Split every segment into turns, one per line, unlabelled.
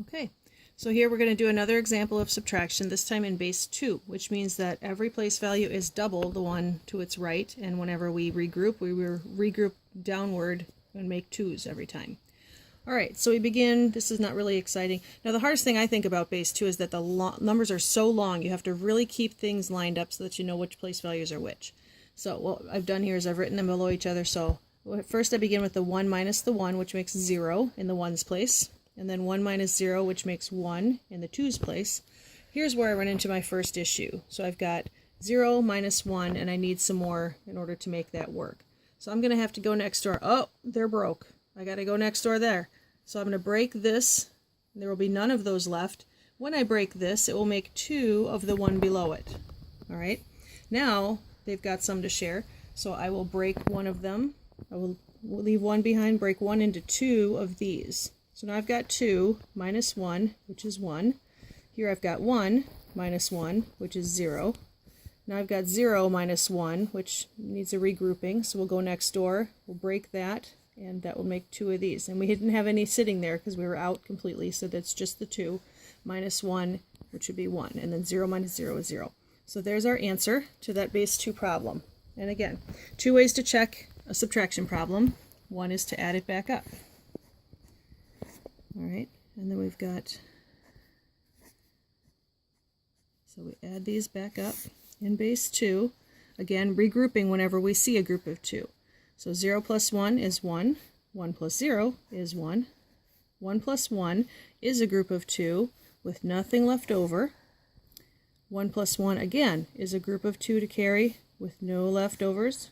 Okay, so here we're going to do another example of subtraction, this time in base 2, which means that every place value is double the one to its right, and whenever we regroup, we will regroup downward and make 2's every time. Alright, so we begin. This is not really exciting. Now the hardest thing I think about base 2 is that the numbers are so long, you have to really keep things lined up so that you know which place values are which. So what I've done here is I've written them below each other, so first I begin with the 1 minus the 1, which makes 0 in the 1's place. And then 1 minus 0, which makes 1 in the 2's place. Here's where I run into my first issue. So I've got 0 minus 1, and I need some more in order to make that work. So I'm going to have to go next door. Oh, they're broke. I got to go next door there. So I'm going to break this. There will be none of those left. When I break this, it will make 2 of the one below it. All right. Now they've got some to share. So I will break one of them. We'll leave one behind, break one into 2 of these. So now I've got 2 minus 1, which is 1. Here I've got 1 minus 1, which is 0. Now I've got 0 minus 1, which needs a regrouping. So we'll go next door, we'll break that, and that will make 2 of these. And we didn't have any sitting there because we were out completely, so that's just the 2 minus 1, which would be 1. And then 0 minus 0 is 0. So there's our answer to that base 2 problem. And again, 2 ways to check a subtraction problem. One is to add it back up. Alright, and then we've got, so we add these back up in base 2, again regrouping whenever we see a group of 2. So 0 plus 1 is 1, 1 plus 0 is 1, 1 plus 1 is a group of 2 with nothing left over, 1 plus 1 again is a group of 2 to carry with no leftovers,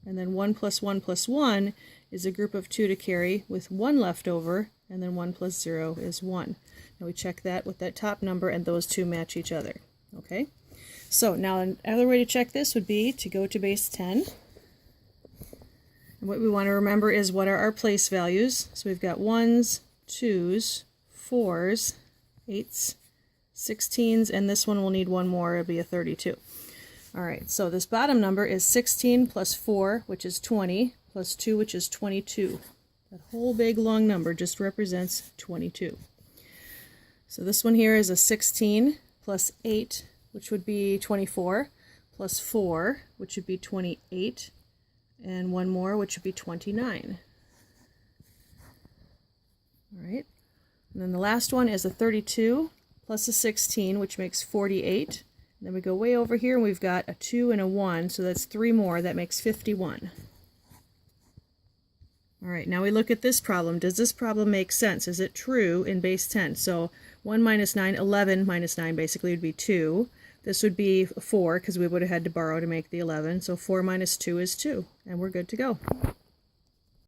and then 1 plus 1 plus 1 is a group of 2 to carry with 1 left over, and then 1 plus 0 is 1. Now we check that with that top number, and those two match each other. Okay? So now another way to check this would be to go to base 10. And what we want to remember is what are our place values. So we've got 1's, 2's, 4's, 8's, 16's, and this one will need one more. It'll be a 32. Alright, so this bottom number is 16 plus 4, which is 20, plus 2, which is 22. That whole big long number just represents 22. So this one here is a 16 plus 8, which would be 24, plus 4, which would be 28, and one more, which would be 29. All right. And then the last one is a 32 plus a 16, which makes 48. And then we go way over here, and we've got a 2 and a 1, so that's 3 more. That makes 51. Alright, now we look at this problem. Does this problem make sense? Is it true in base 10? So 1 minus 9, 11 minus 9 basically would be 2. This would be 4 because we would have had to borrow to make the 11. So 4 minus 2 is 2. And we're good to go.